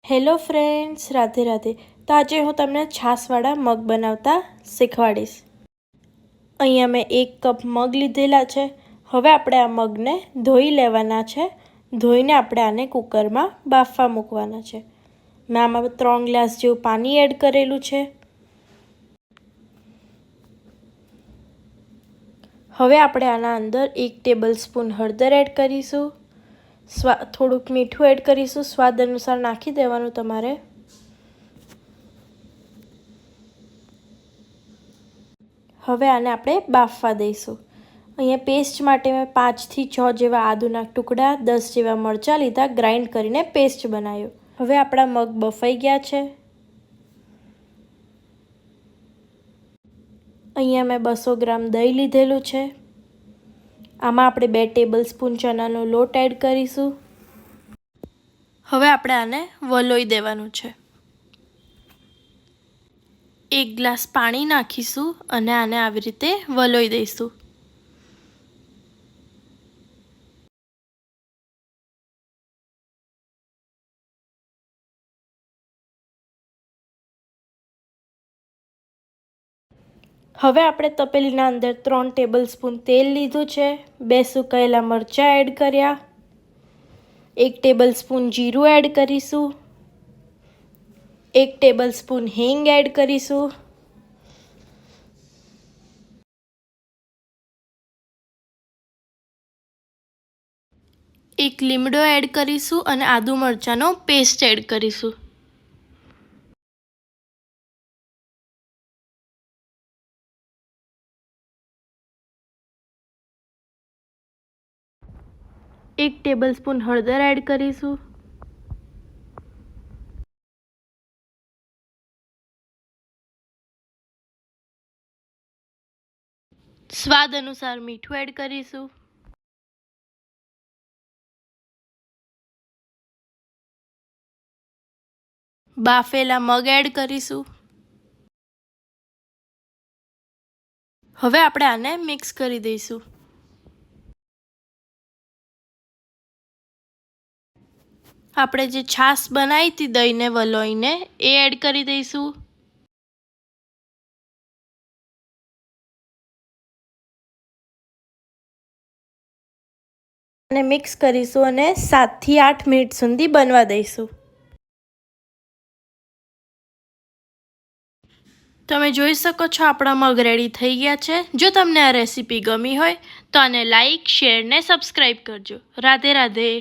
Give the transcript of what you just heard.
Hello friends, Radhe Radhe. તો આજે હું તમને છાશવાળા મગ બનાવતા શીખવાડીશ. અહીંયા મેં 1 કપ મગ લીધેલા છે. હવે આપણે આ મગને ધોઈ લેવાના છે. ધોઈને આપણે આને કુકરમાં બાફવા મૂકવાના છે. મેં આમાં 3 ગ્લાસ જેવું પાણી એડ કરેલું છે. હવે આપણે આના અંદર 1 ટેબલ સ્પૂન હળદર એડ કરીશું. થોડુંક મીઠું એડ કરીશું. સ્વાદ અનુસાર નાખી દેવાનું તમારે. હવે આને આપણે બાફવા દઈશું. અહીંયા પેસ્ટ માટે મેં 5 થી 6 જેવા આદુના ટુકડા, 10 જેવા મરચાં લીધા, ગ્રાઇન્ડ કરીને પેસ્ટ બનાવ્યો. હવે આપણા મગ બફાઈ ગયા છે. અહીંયા મેં 200 ગ્રામ દહીં લીધેલું છે. આમાં આપણે 2 ટેબલ સ્પૂન ચણાનો લોટ એડ કરીશું. હવે આપણે આને વલોઈ દેવાનું છે. 1 ગ્લાસ પાણી નાખીશું અને આને આવી રીતે વલોઈ દઈશું. હવે આપણે તપેલીના અંદર 3 ટેબલ સ્પૂન તેલ લીધું છે. 2 સુકાયેલા મરચાં એડ કર્યા. 1 ટેબલ સ્પૂન જીરું એડ કરીશું. 1 ટેબલ સ્પૂન હિંગ એડ કરીશું. એક લીમડો એડ કરીશું અને આદુ મરચાંનો પેસ્ટ એડ કરીશું. એક ટેબલ સ્પૂન હળદર એડ કરીશું. સ્વાદ અનુસાર મીઠું એડ કરીશું. બાફેલા મગ એડ કરીશું. હવે આપણે આને મિક્સ કરી દઈશું. આપણે જે છાશ બનાવી હતી દહીંને વલોઈને એ એડ કરી દઈશું. અને મિક્સ કરીશું અને 7 થી 8 મિનિટ સુધી બનવા દઈશું. તમે જોઈ શકો છો આપણા મગ રેડી થઈ ગયા છે. જો તમને આ રેસીપી ગમી હોય તો આને લાઈક, શેર ને સબસ્ક્રાઈબ કરજો. રાધે રાધે.